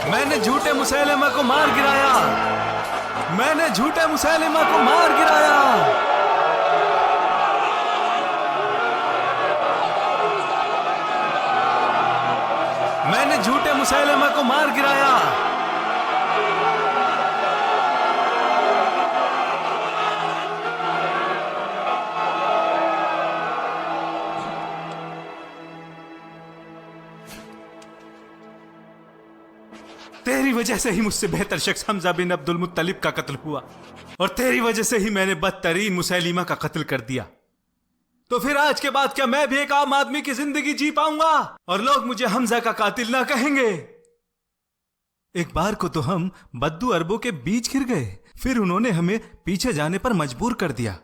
मैंने झूठे मुसैलिमा को मार गिराया, मैंने झूठे मुसैलिमा को मार गिराया। मैंने झूठे मुसैलिमा को मार गिराया। तेरी वजह से ही मुझसे बेहतर शख्स हमजा बिन अब्दुल मुत्तलिब का कत्ल हुआ और तेरी वजह से ही मैंने बदतरीन मुसैलिमा का कत्ल कर दिया। तो फिर आज के बाद क्या मैं भी एक आम आदमी की जिंदगी जी पाऊंगा और लोग मुझे हमजा का कातिल ना कहेंगे? एक बार को तो हम बद्दू अरबों के बीच घिर गए, फिर उन्होंने हमें पीछे जाने पर मजबूर कर दिया।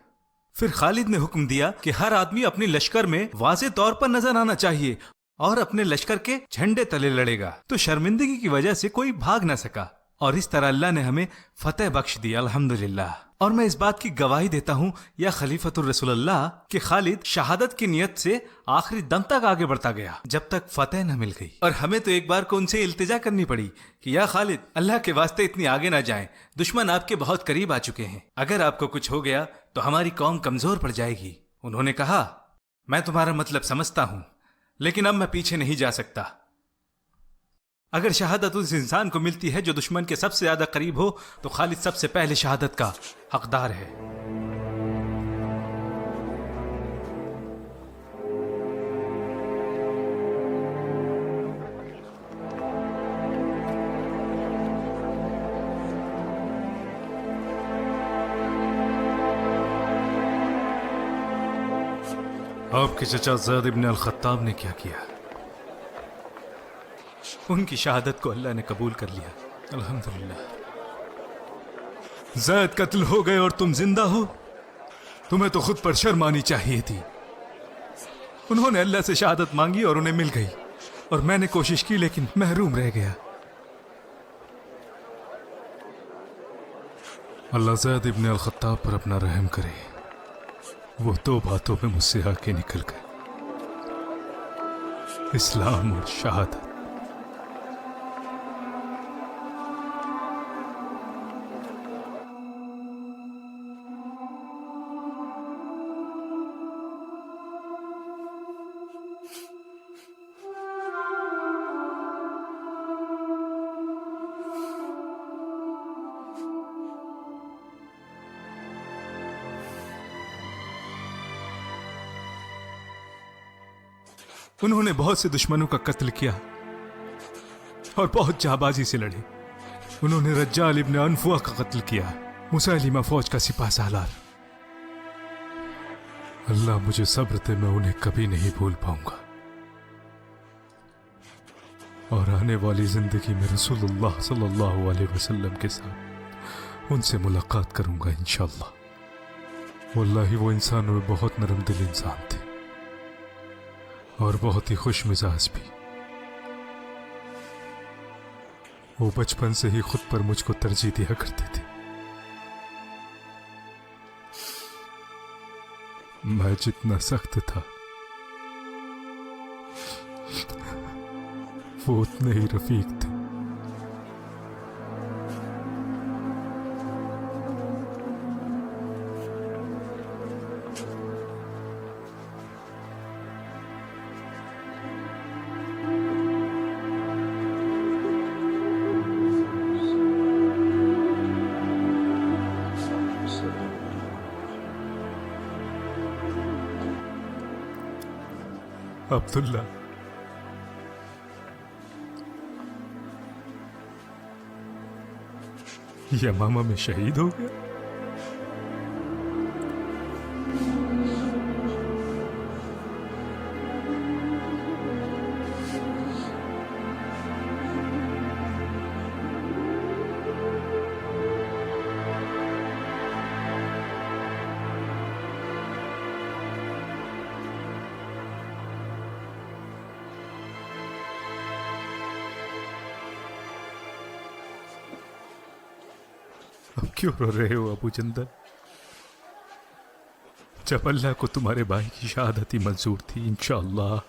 फिर खालिद ने हुक्म दिया कि हर आदमी अपनी लश्कर में वाज़े तौर पर नजर आना चाहिए और अपने लश्कर के झंडे तले लड़ेगा। तो शर्मिंदगी की वजह से कोई भाग ना सका और इस तरह अल्लाह ने हमें फतेह बख्श दी, अल्हम्दुलिल्लाह। और मैं इस बात की गवाही देता हूँ या खलीफतुर रसूलुल्लाह कि खालिद शहादत की नियत से आखिरी दम तक आगे बढ़ता गया जब तक फतेह न मिल गई। और हमें तो एक बार को उनसे इल्तिजा करनी पड़ी कि या खालिद, अल्लाह के वास्ते इतनी आगे ना जाएं, दुश्मन आपके बहुत करीब आ चुके हैं, अगर आपको कुछ हो गया तो हमारी कौम कमजोर पड़ जाएगी। उन्होंने कहा, मैं तुम्हारा मतलब समझता हूँ, लेकिन अब मैं पीछे नहीं जा सकता। अगर शहादत उस इंसान को मिलती है जो दुश्मन के सबसे ज्यादा करीब हो तो खालिद सबसे पहले शहादत का हकदार है। आपके चचा ज़ैद इब्न अल-खत्ताब ने क्या किया? उनकी शहादत को अल्लाह ने कबूल कर लिया, अल्हम्दुलिल्लाह। ज़ैद कत्ल हो गए और तुम जिंदा हो, तुम्हें तो खुद पर शर्म आनी चाहिए थी। उन्होंने अल्लाह से शहादत मांगी और उन्हें मिल गई और मैंने कोशिश की लेकिन महरूम रह गया। अल्लाह ज़ैद इब्न अल-खत्ताब पर अपना रहम करे। वो दो बातों में मुझसे आके निकल गए, इस्लाम और शहादत। उन्होंने बहुत से दुश्मनों का कत्ल किया और बहुत जाबाजी से लड़े। उन्होंने रज्जाल इब्न अनफुआ का कत्ल किया, मुसैलिमा फौज का सिपाह सालार। अल्लाह मुझे सब्र दे, मैं उन्हें कभी नहीं भूल पाऊंगा और आने वाली जिंदगी में रसूलुल्लाह सल्लल्लाहु अलैहि वसल्लम के साथ उनसे मुलाकात करूंगा इंशाअल्लाह। वल्लाही वो इंसान में बहुत नरम दिल इंसान थे और बहुत ही खुश मिजाज भी। वो बचपन से ही खुद पर मुझको तरजीह दिया करते थे। मैं जितना सख्त था वो उतने ही रफीक थे। अब्दुल्ला, यमामा में शहीद हो गया। अब क्यों रो रहे हो अबू जंदल? जब अल्लाह को तुम्हारे भाई की शहादत ही मंजूर थी, इंशाअल्लाह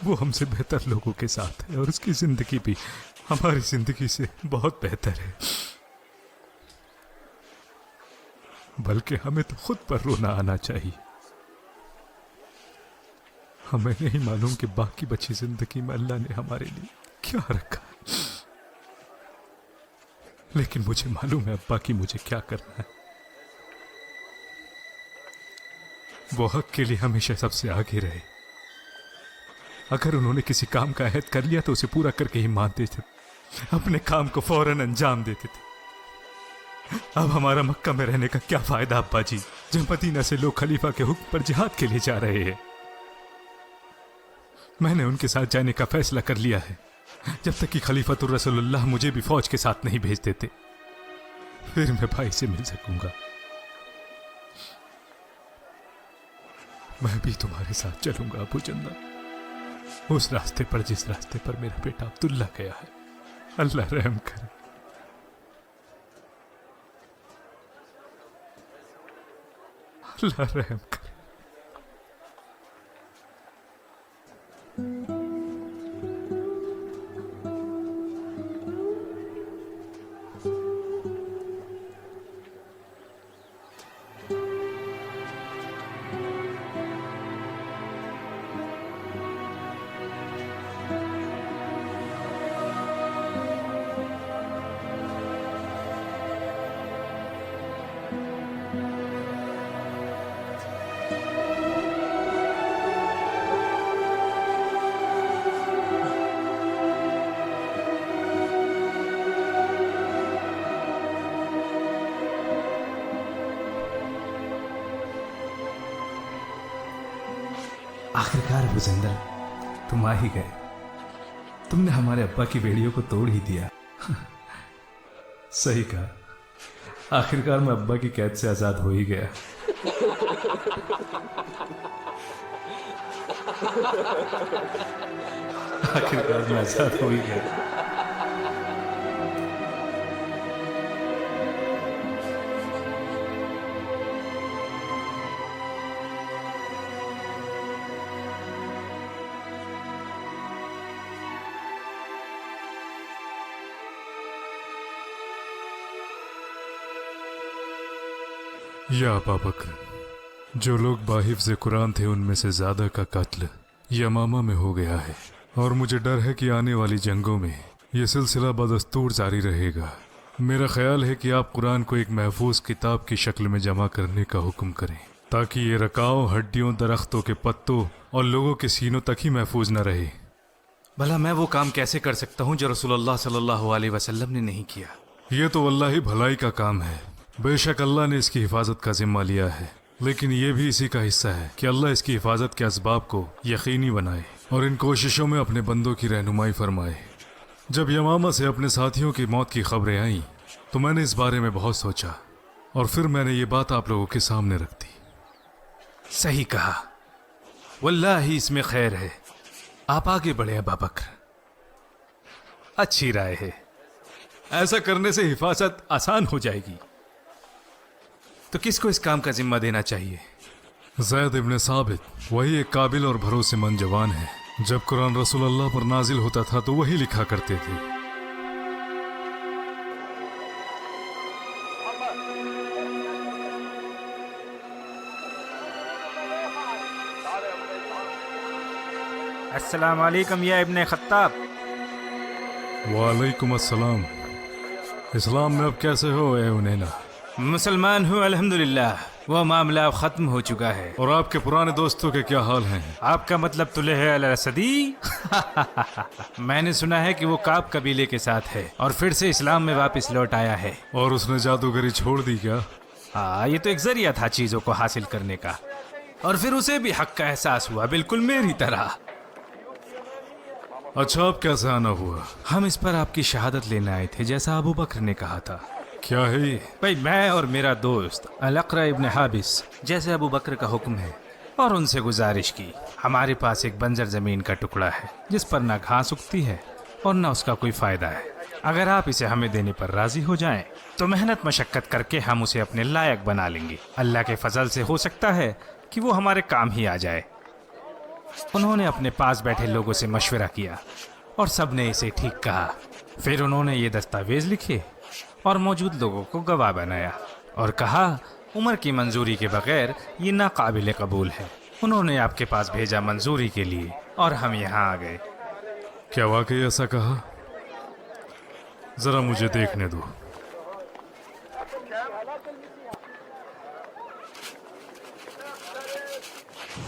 वो हमसे बेहतर लोगों के साथ है और उसकी जिंदगी भी हमारी जिंदगी से बहुत बेहतर है। बल्कि हमें तो खुद पर रोना आना चाहिए। हमें नहीं मालूम कि बाकी बची जिंदगी में अल्लाह ने हमारे लिए क्या रखा है, लेकिन मुझे मालूम है अब्बा की मुझे क्या करना है। वो हक के लिए हमेशा सबसे आगे रहे। अगर उन्होंने किसी काम का अहद कर लिया तो उसे पूरा करके ही मानते थे, अपने काम को फौरन अंजाम देते थे। अब हमारा मक्का में रहने का क्या फायदा अब्बा जी, जब मदीना से लोग खलीफा के हुक्म पर जिहाद के लिए जा रहे हैं। मैंने उनके साथ जाने का फैसला कर लिया है, जब तक कि खलीफातुर रसूलुल्लाह मुझे भी फौज के साथ नहीं भेज देते, फिर मैं भाई से मिल सकूंगा। मैं भी तुम्हारे साथ चलूंगा अबू जंदल, उस रास्ते पर जिस रास्ते पर मेरा बेटा अब्दुल्ला गया है। अल्लाह रहम करे। अल्लाह रहम करे। आखिरकार अबू जंदल तुम आ ही गए। तुमने हमारे अब्बा की बेड़ियों को तोड़ ही दिया। सही कहा, आखिरकार मैं अब्बा की कैद से आजाद हो ही गया। आखिरकार मैं आजाद हो ही गया। या अबा बकर, जो लोग बाहिफ्ज़ कुरान थे उनमें से ज्यादा का कत्ल यमामा में हो गया है, और मुझे डर है कि आने वाली जंगों में यह सिलसिला बदस्तूर जारी रहेगा। मेरा ख्याल है कि आप कुरान को एक महफूज किताब की शक्ल में जमा करने का हुक्म करें, ताकि ये रकाओं, हड्डियों, दरख्तों के पत्तों और लोगों के सीनों तक ही महफूज न रहे। भला मैं वो काम कैसे कर सकता हूँ जो रसूलुल्लाह सल्लल्लाहु अलैहि वसल्लम ने नहीं किया? यह तो अल्लाह ही भलाई का काम है। बेशक अल्लाह ने इसकी हिफाजत का जिम्मा लिया है, लेकिन यह भी इसी का हिस्सा है कि अल्लाह इसकी हिफाजत के असबाब को यकीनी बनाए और इन कोशिशों में अपने बंदों की रहनुमाई फरमाए। जब यमामा से अपने साथियों की मौत की खबरें आईं तो मैंने इस बारे में बहुत सोचा और फिर मैंने ये बात आप लोगों के सामने रख दी। सही कहा, वल्लाही इसमें खैर है। आप आगे बढ़े अबा बकर, अच्छी राय है। ऐसा करने से हिफाजत आसान हो जाएगी। तो किसको इस काम का जिम्मा देना चाहिए? ज़ैद इब्न साबित, वही एक काबिल और भरोसेमंद जवान है। जब कुरान रसूलुल्लाह पर नाजिल होता था तो वही लिखा करते थे। अस्सलाम वालेकुम या इब्ने खत्ताब। वालेकुम अस्सलाम। इस्लाम में अब कैसे हो ए उनैना? मुसलमान हूँ अल्हम्दुलिल्लाह, वह मामला अब खत्म हो चुका है। और आपके पुराने दोस्तों के क्या हाल हैं? आपका मतलब तुले है अल असदी? मैंने सुना है कि वो काब कबीले के साथ है और फिर से इस्लाम में वापस लौट आया है। और उसने जादूगरी छोड़ दी क्या? हाँ, ये तो एक जरिया था चीजों को हासिल करने का, और फिर उसे भी हक का एहसास हुआ, बिल्कुल मेरी तरह। अच्छा, अब कैसे आना हुआ? हम इस पर आपकी शहादत लेने आए थे, जैसा अबू बकर ने कहा था। क्या है ये? भाई, मैं और मेरा दोस्त अल-अक़रा इब्न हाबिस, जैसे अबू बकर का हुक्म है, और उनसे गुजारिश की। हमारे पास एक बंजर जमीन का टुकड़ा है जिस पर ना घास उगती है और ना उसका कोई फायदा है। اگر آپ اسے ہمیں دینے پر راضی ہو جائیں تو محنت مشقت کر کے ہم اسے اپنے لائق بنا لیں گے. اللہ کے فضل سے ہو سکتا ہے کہ وہ ہمارے کام ہی آ جائے. انہوں نے اپنے پاس بیٹھے لوگوں سے مشورہ کیا اور سب نے اسے ٹھیک کہا. پھر انہوں نے یہ دستاویز لکھے اور موجود لوگوں کو گواہ بنایا اور کہا عمر کی منظوری کے بغیر یہ ناقابل قبول ہے. انہوں نے آپ کے پاس بھیجا منظوری کے لیے اور ہم یہاں آ گئے. کیا واقعی ایسا کہا؟ ذرا مجھے دیکھنے دو.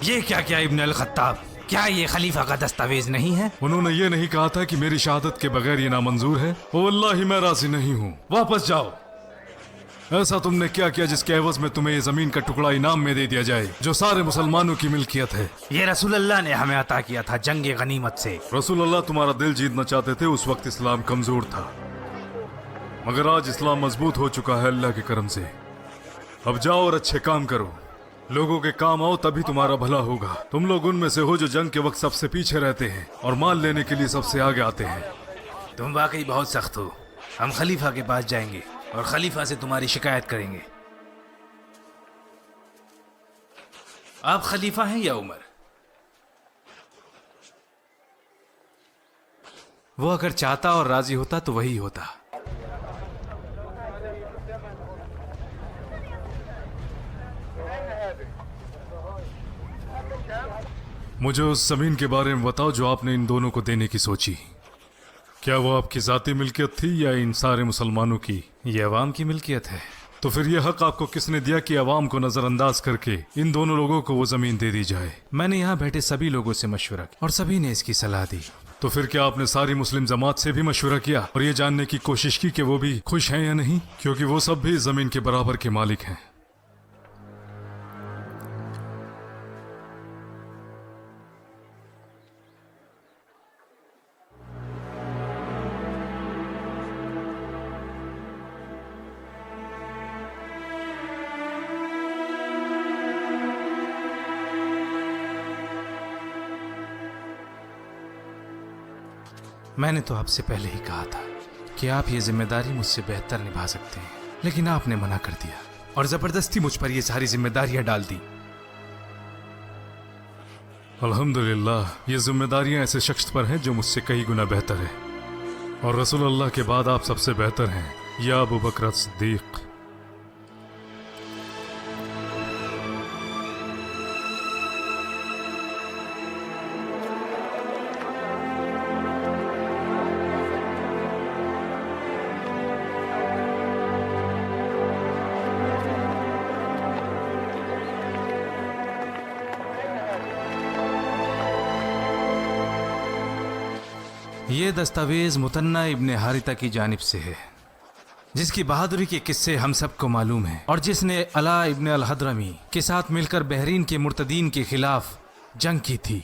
یہ کیا ابن الخطاب، کیا یہ خلیفہ کا دستاویز نہیں ہے؟ انہوں نے یہ نہیں کہا تھا کہ میری شہادت کے بغیر یہ نامنظور ہے؟ واللہ میں راضی نہیں ہوں. واپس جاؤ. ایسا تم نے کیا کیا جس کے عوض میں تمہیں یہ زمین کا ٹکڑا انعام میں دے دیا جائے جو سارے مسلمانوں کی ملکیت ہے؟ یہ رسول اللہ نے ہمیں عطا کیا تھا جنگ غنیمت سے. رسول اللہ تمہارا دل جیتنا چاہتے تھے. اس وقت اسلام کمزور تھا، مگر آج اسلام مضبوط ہو چکا ہے اللہ کے کرم سے. اب جاؤ اور اچھے کام کرو، لوگوں کے کام آؤ، تبھی تمہارا بھلا ہوگا. تم لوگ ان میں سے ہو جو جنگ کے وقت سب سے پیچھے رہتے ہیں اور مال لینے کے لیے سب سے آگے آتے ہیں. تم واقعی بہت سخت ہو. ہم خلیفہ کے پاس جائیں گے اور خلیفہ سے تمہاری شکایت کریں گے. آپ خلیفہ ہیں یا عمر؟ وہ اگر چاہتا اور راضی ہوتا تو وہی ہوتا. مجھے اس زمین کے بارے میں بتاؤ جو آپ نے ان دونوں کو دینے کی سوچی. کیا وہ آپ کی ذاتی ملکیت تھی یا ان سارے مسلمانوں کی؟ یہ عوام کی ملکیت ہے. تو پھر یہ حق آپ کو کس نے دیا کہ عوام کو نظر انداز کر کے ان دونوں لوگوں کو وہ زمین دے دی جائے؟ میں نے یہاں بیٹھے سبھی لوگوں سے مشورہ کیا اور سبھی نے اس کی صلاح دی. تو پھر کیا آپ نے ساری مسلم جماعت سے بھی مشورہ کیا اور یہ جاننے کی کوشش کی کہ وہ بھی خوش ہیں یا نہیں؟ کیونکہ وہ سب بھی زمین کے برابر کے مالک ہیں. میں نے تو آپ سے پہلے ہی کہا تھا کہ آپ یہ ذمہ داری مجھ سے بہتر نبھا سکتے ہیں، لیکن آپ نے منع کر دیا اور زبردستی مجھ پر یہ ساری ذمہ داریاں ڈال دی. الحمدللہ یہ ذمہ داریاں ایسے شخص پر ہیں جو مجھ سے کئی گنا بہتر ہے، اور رسول اللہ کے بعد آپ سب سے بہتر ہیں یا ابو بکر صدیق. یہ دستاویز متنہ ابن حارثہ کی جانب سے ہے، جس کی بہادری کے قصے ہم سب کو معلوم ہیں اور جس نے علا ابن الحضرمی کے ساتھ مل کر بحرین کے مرتدین کے خلاف جنگ کی تھی.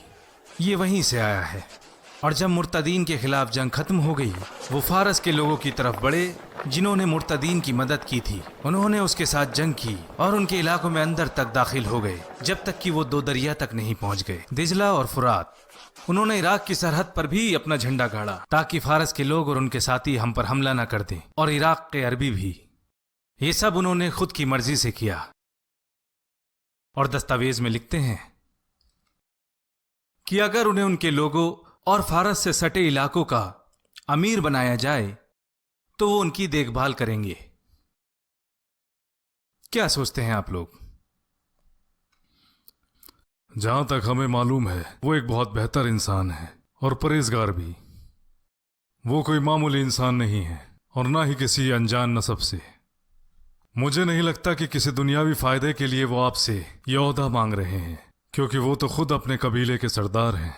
یہ وہیں سے آیا ہے. اور جب مرتدین کے خلاف جنگ ختم ہو گئی، وہ فارس کے لوگوں کی طرف بڑھے جنہوں نے مرتدین کی مدد کی تھی. انہوں نے اس کے ساتھ جنگ کی اور ان کے علاقوں میں اندر تک داخل ہو گئے جب تک کہ وہ 2 دریا تک نہیں پہنچ گئے، دجلہ اور فرات. انہوں نے عراق کی سرحد پر بھی اپنا جھنڈا گاڑا تاکہ فارس کے لوگ اور ان کے ساتھی ہم پر حملہ نہ کر دیں، اور عراق کے عربی بھی. یہ سب انہوں نے خود کی مرضی سے کیا. اور دستاویز میں لکھتے ہیں کہ اگر انہیں ان کے لوگوں اور فارس سے سٹے علاقوں کا امیر بنایا جائے تو وہ ان کی دیکھ بھال کریں گے. کیا سوچتے ہیں آپ لوگ؟ جہاں تک ہمیں معلوم ہے وہ ایک بہت بہتر انسان ہے اور پرہیزگار بھی. وہ کوئی معمولی انسان نہیں ہے اور نہ ہی کسی انجان نسب سے. مجھے نہیں لگتا کہ کسی دنیاوی فائدے کے لیے وہ آپ سے یہ عہدہ مانگ رہے ہیں، کیونکہ وہ تو خود اپنے قبیلے کے سردار ہیں،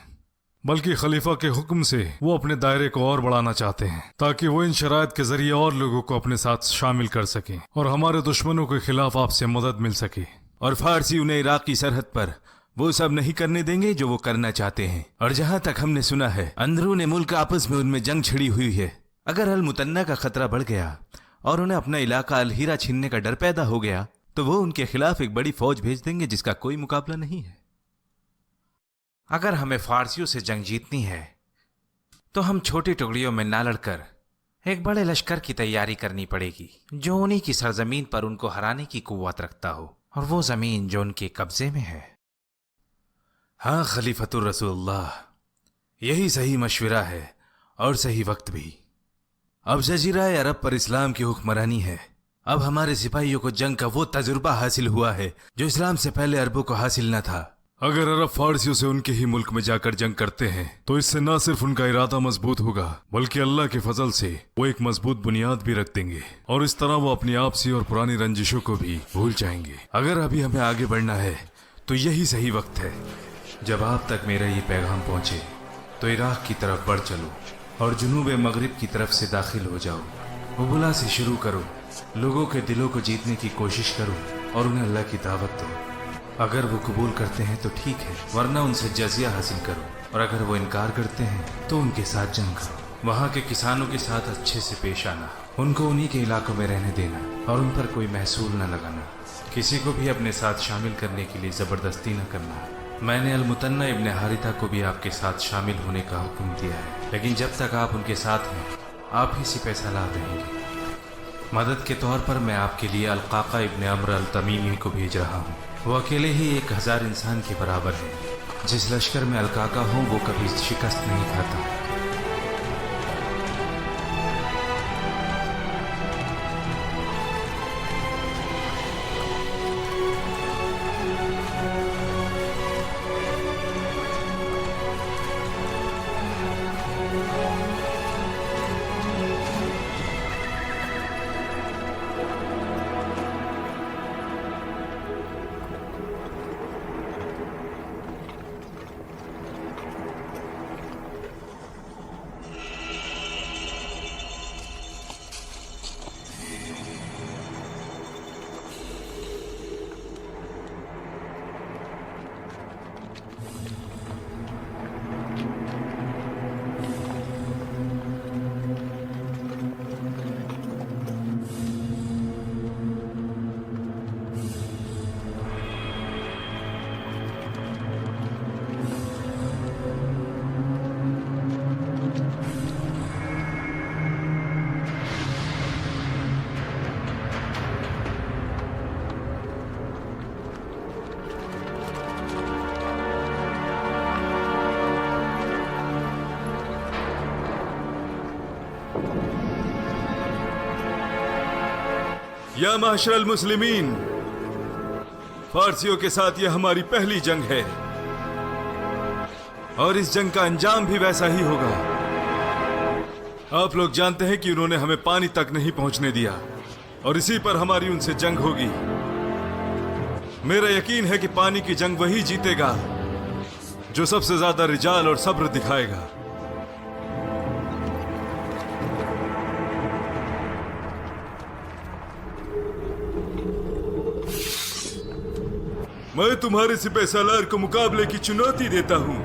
بلکہ خلیفہ کے حکم سے وہ اپنے دائرے کو اور بڑھانا چاہتے ہیں تاکہ وہ ان شرائط کے ذریعے اور لوگوں کو اپنے ساتھ شامل کر سکیں اور ہمارے دشمنوں کے خلاف آپ سے مدد مل سکے. اور فارسی انہیں عراق کی سرحد پر وہ سب نہیں کرنے دیں گے جو وہ کرنا چاہتے ہیں. اور جہاں تک ہم نے سنا ہے اندرون ملک آپس میں ان میں جنگ چھڑی ہوئی ہے. اگر المتنہ کا خطرہ بڑھ گیا اور انہیں اپنا علاقہ الہیرا چھیننے کا ڈر پیدا ہو گیا تو وہ ان کے خلاف ایک بڑی فوج بھیج دیں گے جس کا کوئی مقابلہ نہیں ہے. اگر ہمیں فارسیوں سے جنگ جیتنی ہے تو ہم چھوٹی ٹکڑیوں میں نہ لڑ کر एक बड़े लश्कर की तैयारी करनी पड़ेगी जो उन्हीं की सरजमीन पर उनको हराने की कुव्वत रखता हो, और वो जमीन जो उनके कब्जे में है। हाँ खलीफतुर रसूलुल्लाह, यही सही मशवरा है और सही वक्त भी। अब जजीरा अरब पर इस्लाम की हुक्मरानी है। अब हमारे सिपाहियों को जंग का वो तजुर्बा हासिल हुआ है जो इस्लाम से पहले अरबों को हासिल न था। अगर अरब फारसियों से उनके ही मुल्क में जाकर जंग करते हैं तो इससे न सिर्फ उनका इरादा मजबूत होगा बल्कि अल्लाह के फजल से वो एक मजबूत बुनियाद भी रख देंगे, और इस तरह वो अपनी आपसी और पुरानी रंजिशों को भी भूल जाएंगे। अगर अभी हमें आगे बढ़ना है तो यही सही वक्त है। जब आप तक मेरा ये पैगाम पहुंचे तो इराक की तरफ बढ़ चलो और जुनूब मगरिब की तरफ से दाखिल हो जाओ। उबला से शुरू करो, लोगों के दिलों को जीतने की कोशिश करो और उन्हें अल्लाह की दावत दो। अगर वो कबूल करते हैं तो ठीक है, वरना उनसे जजिया हासिल करो, और अगर वो इनकार करते हैं तो उनके साथ जंग करो। वहाँ के किसानों के साथ अच्छे से पेश आना, उनको उन्हीं के इलाकों में रहने देना और उन पर कोई महसूल न लगाना। किसी को भी अपने साथ शामिल करने के लिए ज़बरदस्ती न करना। मैंने अल-मुतन्ना इब्न हारिता को भी आपके साथ शामिल होने का हुक्म दिया है, लेकिन जब तक आप उनके साथ हैं आप ही सिपह सलार रहेंगे। मदद के तौर पर मैं आपके लिए अल-काका इब्न अम्र अल-तमीमी को भेज रहा हूँ। वो अकेले ही 1000 इंसान के बराबर है। जिस लश्कर में अल-काका हो वो कभी शिकस्त नहीं खाता। या माशरल मुस्लिमीन, फारसियों के साथ यह हमारी पहली जंग है और इस जंग का अंजाम भी वैसा ही होगा। आप लोग जानते हैं कि उन्होंने हमें पानी तक नहीं पहुंचने दिया और इसी पर हमारी उनसे जंग होगी। मेरा यकीन है कि पानी की जंग वही जीतेगा जो सबसे ज्यादा रिजाल और सब्र दिखाएगा। मैं तुम्हारे सिपह सालार को मुकाबले की चुनौती देता हूं।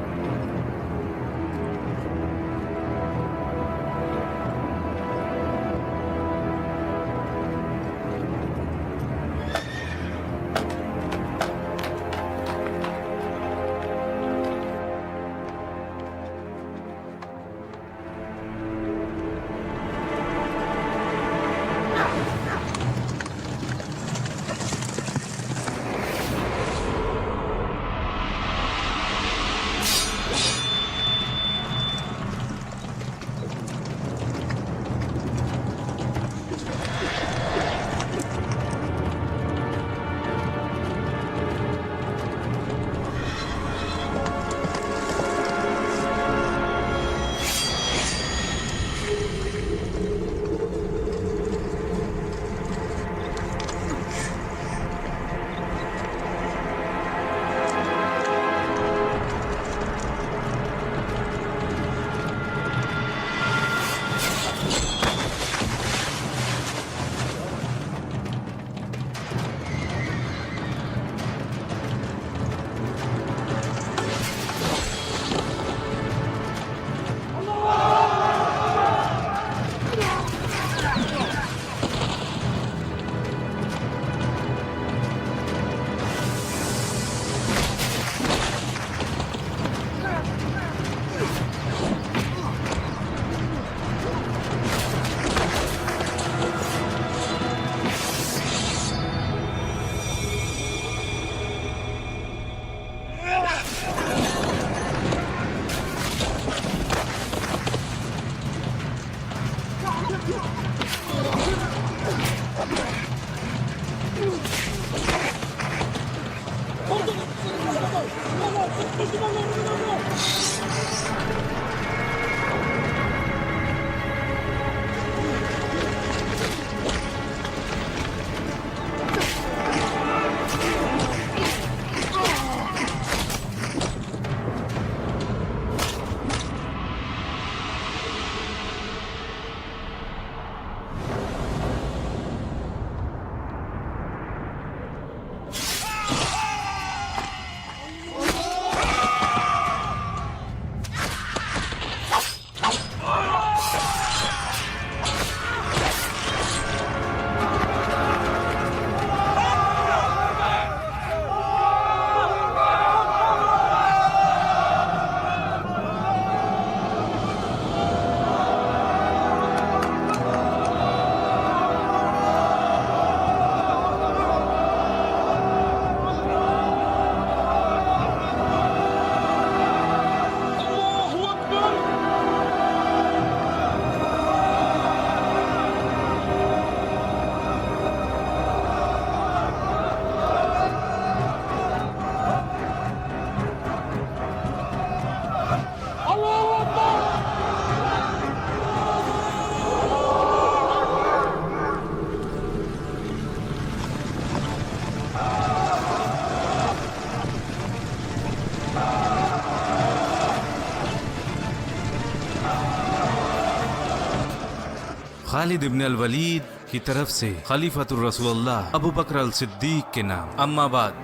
खालिद इब्न अल वलीद की तरफ से खलीफतुर रसूलुल्लाह अबू बकर अल सिद्दीक के नाम। अम्मा बाद,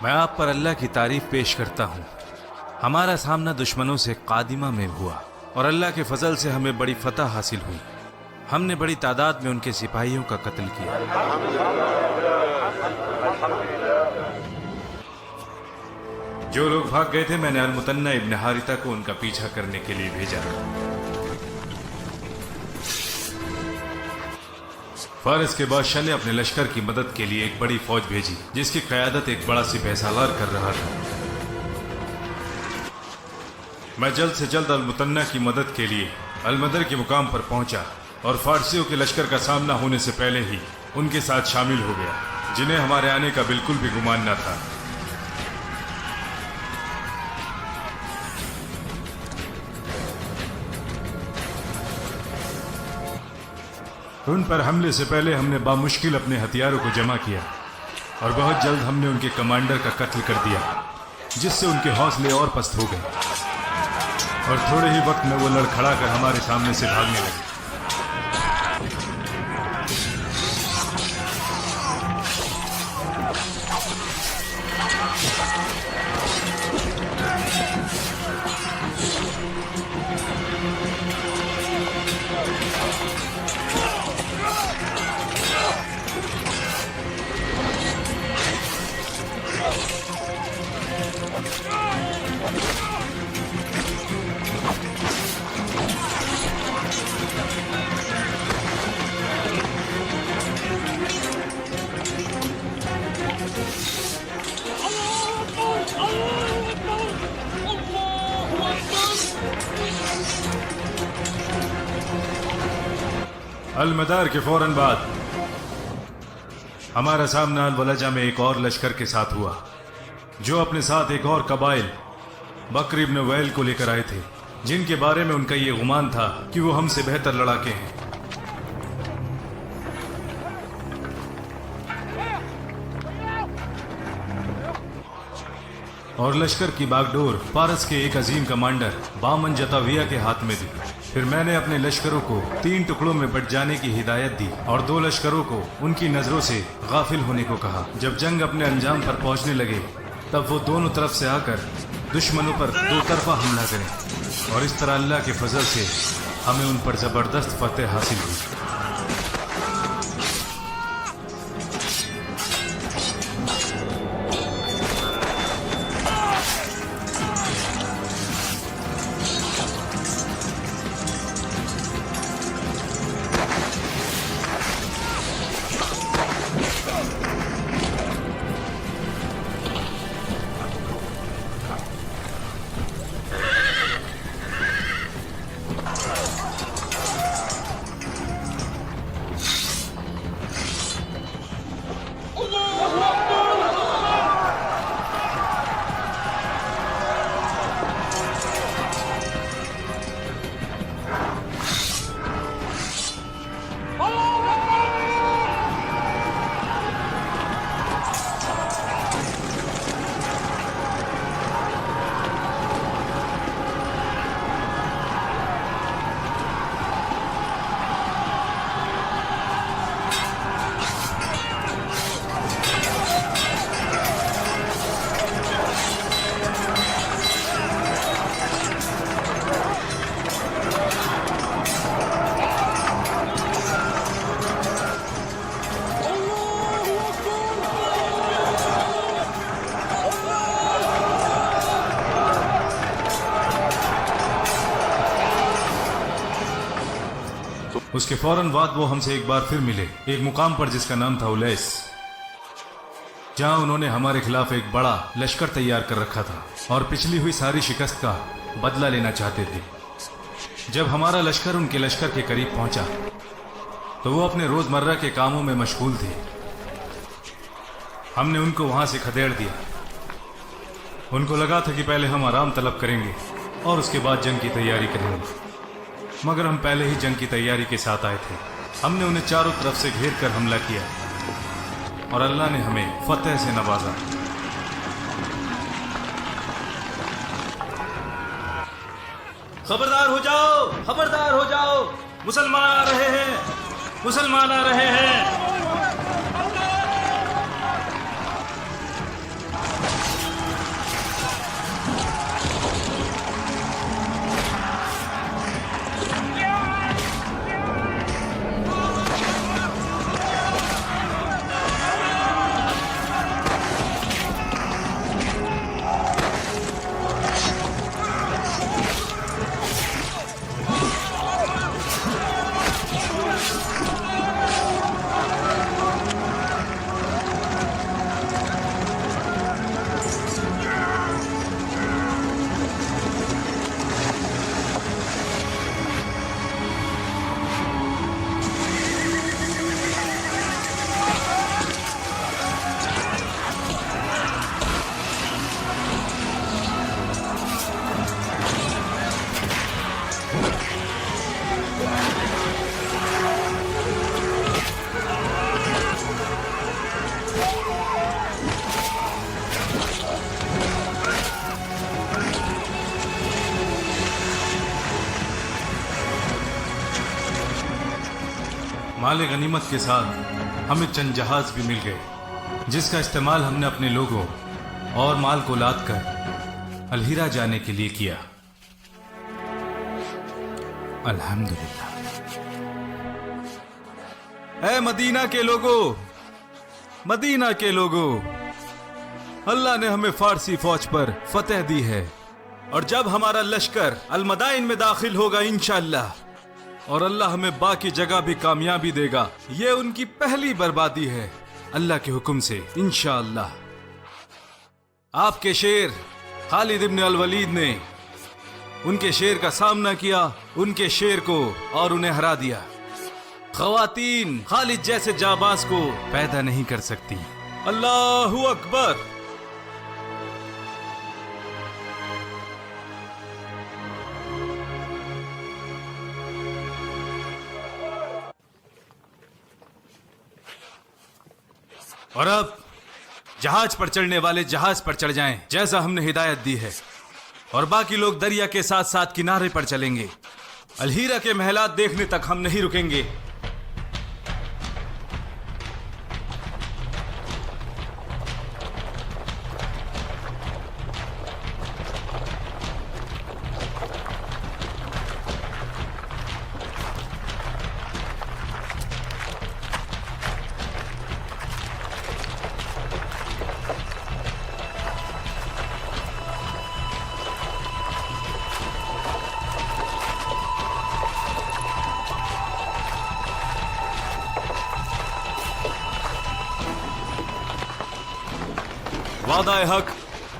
मैं आप पर अल्लाह की तारीफ पेश करता हूँ। हमारा सामना दुश्मनों से कादिमा में हुआ और अल्लाह के फजल से हमें बड़ी फतह हासिल हुई। हमने बड़ी तादाद में उनके सिपाहियों का कत्ल किया। जो लोग भाग गए थे, मैंने अल-मुतन्ना इब्न हारिता को उनका पीछा करने के लिए भेजा। फारिस के बादशाह ने अपने लश्कर की मदद के लिए एक बड़ी फौज भेजी, जिसकी क़यादत एक बड़ा सिपह सालार कर रहा था। मैं जल्द से जल्द अल-मुतन्ना की मदद के लिए अल-मदर के मुकाम पर पहुंचा और फारसियों के लश्कर का सामना होने से पहले ही उनके साथ शामिल हो गया, जिन्हें हमारे आने का बिल्कुल भी गुमान न था। उन पर हमले से पहले हमने बामुश्किल अपने हथियारों को जमा किया और बहुत जल्द हमने उनके कमांडर का कत्ल कर दिया, जिससे उनके हौसले और पस्त हो गए और थोड़े ही वक्त में वो लड़खड़ा कर हमारे सामने से भागने लगे। अल-मदार के फौरन बाद हमारा सामना अल-वलजा में एक और लश्कर के साथ हुआ, जो अपने साथ एक और कबाइल बकर इब्न वैल को लेकर आए थे, जिनके बारे में उनका ये गुमान था कि वो हमसे बेहतर लड़ाके हैं। और लश्कर की बागडोर पारस के एक अजीम कमांडर बामन जताविया के हाथ में दी। फिर मैंने अपने लश्करों को 3 टुकड़ों में बंट जाने की हिदायत दी और 2 लश्करों को उनकी नजरों से गाफिल होने को कहा। जब जंग अपने अंजाम पर पहुंचने लगे, तब वो दोनों तरफ से आकर दुश्मनों पर 2 तरफा हमला करें और इस तरह अल्लाह के फजल से हमें उन पर जबरदस्त फतेह हासिल हुई। उसके फौरन बाद वो हमसे एक बार फिर मिले, एक मुकाम पर जिसका नाम था उलैस, जहां उन्होंने हमारे खिलाफ एक बड़ा लश्कर तैयार कर रखा था और पिछली हुई सारी शिकस्त का बदला लेना चाहते थे। जब हमारा लश्कर उनके लश्कर के करीब पहुंचा तो वो अपने रोजमर्रा के कामों में मशगूल थे। हमने उनको वहां से खदेड़ दिया। उनको लगा था कि पहले हम आराम तलब करेंगे और उसके बाद जंग की तैयारी करेंगे, मगर हम पहले ही जंग की तैयारी के साथ आए थे। हमने उन्हें चारों तरफ से घेर कर हमला किया और अल्लाह ने हमें फतेह से नवाजा। खबरदार हो जाओ, खबरदार हो जाओ, मुसलमान आ रहे हैं, मुसलमान आ रहे हैं। माले गनीमत के साथ हमें चंद जहाज भी मिल गए, जिसका इस्तेमाल हमने अपने लोगों और माल को लाद कर अलहीरा जाने के लिए किया। अल्हम्दुलिल्लाह। ऐ मदीना के लोगों, मदीना के लोगों, अल्लाह ने हमें फारसी फौज पर फतह दी है, और जब हमारा लश्कर अलमदाइन में दाखिल होगा इंशाअल्लाह, और अल्लाह हमें बाकी जगह भी कामयाबी देगा, ये उनकी पहली बर्बादी है अल्लाह के हुक्म से इंशाअल्लाह। आपके शेर खालिद इब्न अल वलीद ने उनके शेर का सामना किया, उनके शेर को, और उन्हें हरा दिया। ख़वातीन खालिद जैसे जाबाज को पैदा नहीं कर सकती। अल्लाहु अकबर। और अब जहाज पर चढ़ने वाले जहाज पर चढ़ जाएं, जैसा हमने हिदायत दी है, और बाकी लोग दरिया के साथ साथ किनारे पर चलेंगे। अलहीरा के महलात देखने तक हम नहीं रुकेंगे। वादा हक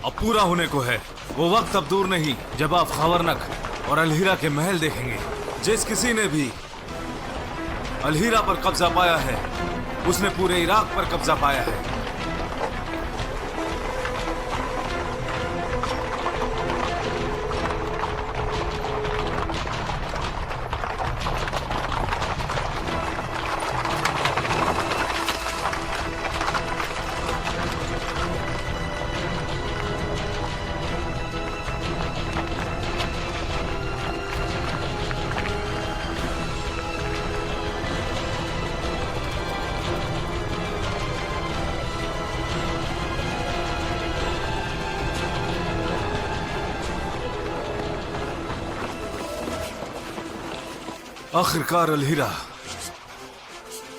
अब पूरा होने को है। वो वक्त अब दूर नहीं जब आप खवरनक और अलहीरा के महल देखेंगे। जिस किसी ने भी अलहीरा पर कब्जा पाया है, उसने पूरे इराक पर कब्जा पाया है। आखिरकार अलहीरा।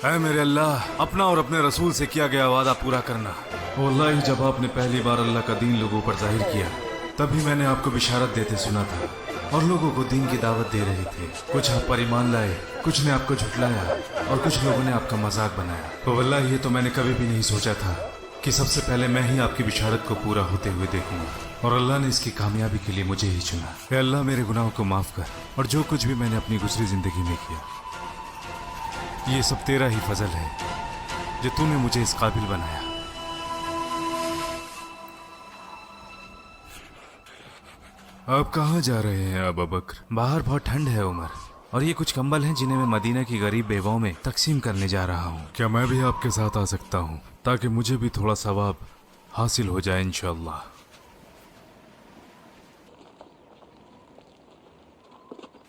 ऐ मेरे अल्लाह, अपना और अपने रसूल से किया गया वादा पूरा करना। वल्लाही जब आपने पहली बार अल्लाह का दीन लोगों पर जाहिर किया, तभी मैंने आपको बिशारत देते सुना था और लोगों को दीन की दावत दे रहे थे। कुछ आप पर ईमान लाए, कुछ ने आपको झुठलाया और कुछ लोगों ने आपका मजाक बनाया। तो वल्लाही ये तो मैंने कभी भी नहीं सोचा था कि सबसे पहले मैं ही आपकी बिशारत को पूरा होते हुए देखूंगा, और अल्लाह ने इसकी कामयाबी के लिए मुझे ही चुना। ऐ अल्लाह, मेरे गुनाहों को माफ कर, और जो कुछ भी मैंने अपनी गुजरी जिंदगी में किया, ये सब तेरा ही फजल है जो तूने मुझे इस काबिल बनाया। आप कहाँ जा रहे हैं अबू बकर? बाहर बहुत ठंड है उमर, और ये कुछ कंबल हैं जिन्हें मैं मदीना की गरीब बेवाओं में तकसीम करने जा रहा हूँ। क्या मैं भी आपके साथ आ सकता हूँ, ताकि मुझे भी थोड़ा सवाब हासिल हो जाए इंशाअल्लाह?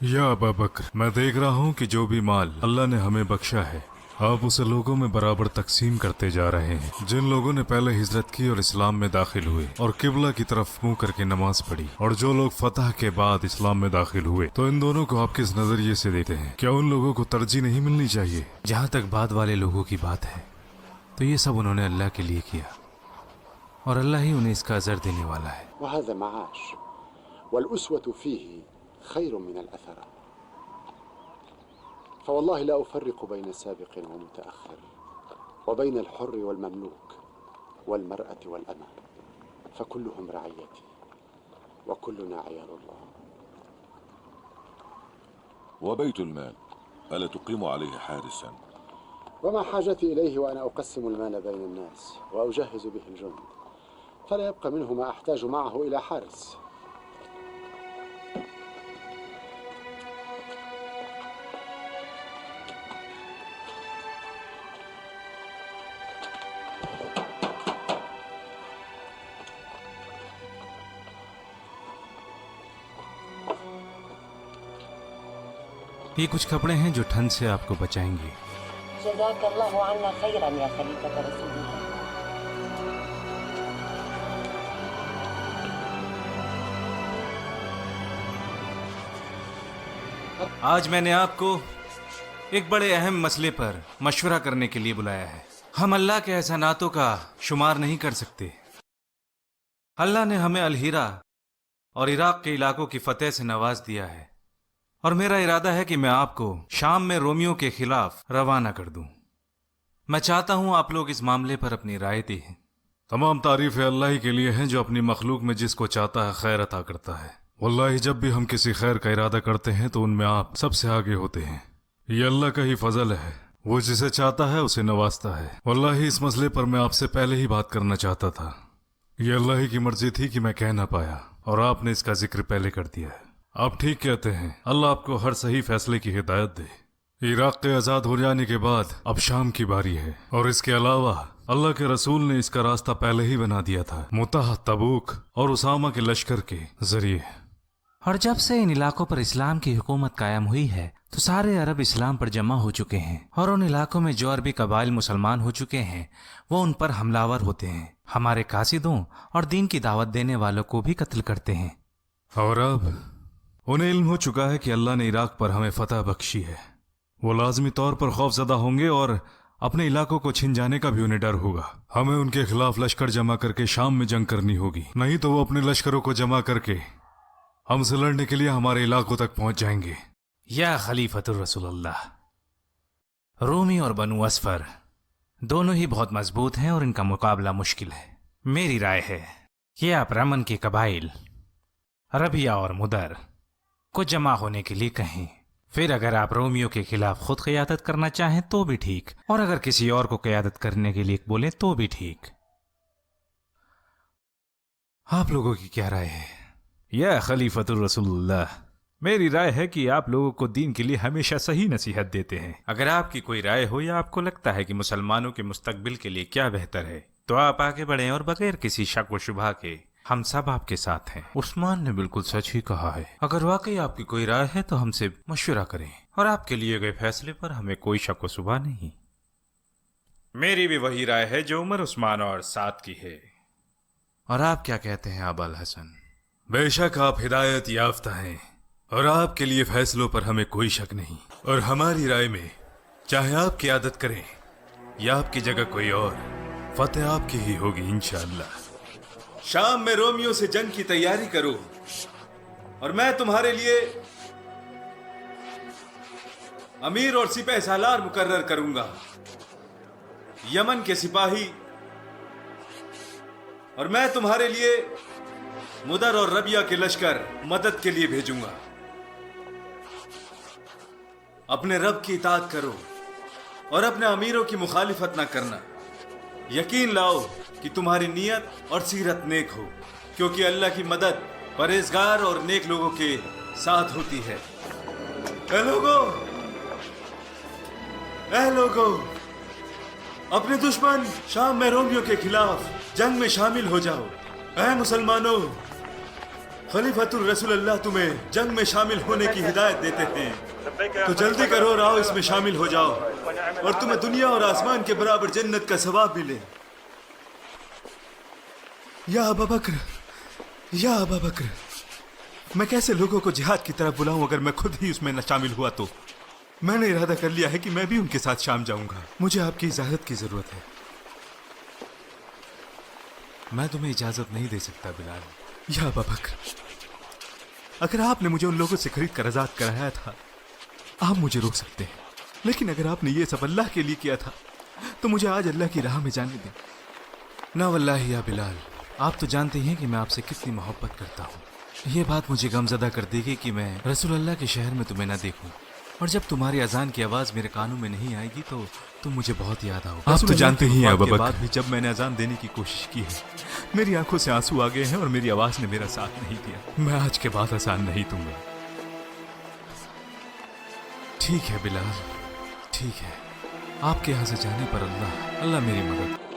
या अबा बकर, मैं देख रहा हूँ कि जो भी माल अल्लाह ने हमें बख्शा है आप उसे लोगों में बराबर तकसीम करते जा रहे हैं। जिन लोगों ने पहले हिजरत की और इस्लाम में दाखिल हुए और किबला की तरफ मुंह करके नमाज पढ़ी, और जो लोग फतह के बाद इस्लाम में दाखिल हुए, तो इन दोनों को आप किस नजरिए से देखते हैं? क्या उन लोगों को तरजीह नहीं मिलनी चाहिए? जहाँ तक बाद वाले लोगों की बात है तो ये सब उन्होंने अल्लाह के लिए किया और अल्लाह ही उन्हें इसका अजर देने वाला है। وهذا معاش والأسوة فيه خير من الأثر، فوالله لا أفرق بين سابق ومتأخر وبين الحر والمملوك والمرأة والأمة، فكلهم رعيتي وكلنا عيال الله. وبيت المال ألا تقيم عليه حارسا؟ وما حاجتي إليه وأنا أقسم المال بين الناس وأجهز به الجند، فلا يبقى منه ما أحتاج معه إلى حارس. ये कुछ कपड़े हैं जो ठंड से आपको बचाएंगे। جزاك الله عنا خيرا يا خليفة رسول الله. आज मैंने आपको एक बड़े अहम मसले पर मशवरा करने के लिए बुलाया है। हम अल्लाह के एहसानातों का शुमार नहीं कर सकते। अल्लाह ने हमें अलहीरा और इराक के इलाकों की फतेह से नवाज दिया है और मेरा इरादा है कि मैं आपको शाम में रोमियों के खिलाफ रवाना कर दूं। मैं चाहता हूं आप लोग इस मामले पर अपनी राय दें। तमाम तारीफें अल्लाह ही के लिए हैं जो अपनी मखलूक में जिसको चाहता है खैर अता करता है। वल्लाही जब भी हम किसी खैर का इरादा करते हैं तो उनमें आप सबसे आगे होते हैं। ये अल्लाह का ही फजल है, वो जिसे चाहता है उसे नवाजता है। वल्लाही इस मसले पर मैं आपसे पहले ही बात करना चाहता था। ये अल्लाह ही की मर्जी थी कि मैं कह ना पाया और आपने इसका जिक्र पहले कर दिया है। आप ठीक कहते हैं, अल्लाह आपको हर सही फैसले की हिदायत दे। इराक के आज़ाद हो जाने के बाद अब शाम की बारी है और इसके अलावा अल्लाह के रसूल ने इसका रास्ता पहले ही बना दिया था, मुताह, तबूक और उसामा के लश्कर के जरिए। और जब से इन इलाकों पर इस्लाम की हुकूमत कायम हुई है तो सारे अरब इस्लाम पर जमा हो चुके हैं और उन इलाकों में जो अरबी कबाइल मुसलमान हो चुके हैं वो उन पर हमलावर होते हैं, हमारे कासिदों और दीन की दावत देने वालों को भी कत्ल करते हैं। और अब उन्हें इल्म हो चुका है कि अल्लाह ने इराक पर हमें फतह बख्शी है। वो लाजमी तौर पर खौफजदा होंगे और अपने इलाकों को छिन जाने का भी उन्हें डर होगा। हमें उनके खिलाफ लश्कर जमा करके शाम में जंग करनी होगी, नहीं तो वो अपने लश्करों को जमा करके हमसे लड़ने के लिए हमारे इलाकों तक पहुंच जाएंगे। या खलीफतुर रसूलुल्लाह, रूमी और बनु असफर दोनों ही बहुत मजबूत हैं और इनका मुकाबला मुश्किल है। मेरी राय है कि आप रमन के कबाइल रबिया और मुदर को जमा होने के लिए कहें। फिर अगर आप रोमियो के खिलाफ खुद क़यादत करना चाहें तो भी ठीक, और अगर किसी और को क़यादत करने के लिए बोले तो भी ठीक। आप लोगों की क्या राय है? या खलीफतुर रसूलुल्लाह, मेरी राय है कि आप लोगों को दीन के लिए हमेशा सही नसीहत देते हैं। अगर आपकी कोई राय हो या आपको लगता है कि मुसलमानों के मुस्तकबिल के लिए क्या बेहतर है तो आप आगे बढ़ें और बगैर किसी शक व शुबा के हम सब आपके साथ हैं। उस्मान ने बिल्कुल सच ही कहा है। अगर वाकई आपकी कोई राय है तो हमसे मशवरा करें और आपके लिए गए फैसले पर हमें कोई शक व शुबा नहीं। मेरी भी वही राय है जो उमर, उस्मान और साद की है। और आप क्या कहते हैं अबुल हसन? बेशक आप हिदायत याफ्ता हैं और आपके लिए फैसलों पर हमें कोई शक नहीं, और हमारी राय में चाहे आप क़यादत करें या आपकी जगह कोई और, फतेह आपकी ही होगी इंशाअल्लाह। शाम में रोमियो से जंग की तैयारी करो और मैं तुम्हारे लिए अमीर और सिपाही सालार मुकर्रर करूंगा। यमन के सिपाही और मैं तुम्हारे लिए मुदर और रबिया के लश्कर मदद के लिए भेजूंगा। अपने रब की इताअत करो और अपने अमीरों की मुखालिफत ना करना। यकीन लाओ कि तुम्हारी नीयत और सीरत नेक हो, क्योंकि अल्लाह की मदद परहेजगार और नेक लोगों के साथ होती है। ऐ लोगों, अपने दुश्मन शाम में रोमियो के खिलाफ जंग में शामिल हो जाओ। ऐ मुसलमानों, खलीफतुर रसूल अल्लाह तुम्हें जंग में शामिल होने की हिदायत देते हैं, तो जल्दी करो और आओ इसमें शामिल हो जाओ और तुम्हें दुनिया और आसमान के बराबर जन्नत का सवाब मिले। या अबू बकर, या अबू बकर, मैं कैसे लोगों को जिहाद की तरफ बुलाऊं अगर मैं खुद ही उसमें न शामिल हुआ तो? मैंने इरादा कर लिया है कि मैं भी उनके साथ शाम जाऊंगा। मुझे आपकी इजाजत की जरूरत है। मैं तुम्हें इजाजत नहीं दे सकता बिलाल। या अबू बकर, अगर आपने मुझे उन लोगों से खरीद कर आजाद कराया था, आप मुझे रोक सकते हैं, लेकिन अगर आपने ये सब अल्लाह के लिए किया था तो मुझे आज अल्लाह की राह में जाने दें। ना वल्लाही या बिलाल, आप तो जानते हैं कि मैं आपसे कितनी मोहब्बत करता हूँ। ये बात मुझे गमज़दा कर देगी कि मैं रसूल अल्लाह के शहर में तुम्हें ना देखूं, और जब तुम्हारी अजान की आवाज़ मेरे कानों में नहीं आएगी तो तुम मुझे बहुत याद आओगे। आप तो जानते ही हैं अबू के बकर, बाद भी जब मैंने अजान देने की कोशिश की है, मेरी आंखों से आंसू आ गए हैं और मेरी आवाज ने मेरा साथ नहीं दिया। मैं आज के बाद अजान नहीं दूंगा। ठीक है बिलाल, ठीक है। आपके यहाँ से जाने पर अल्लाह मेरी मदद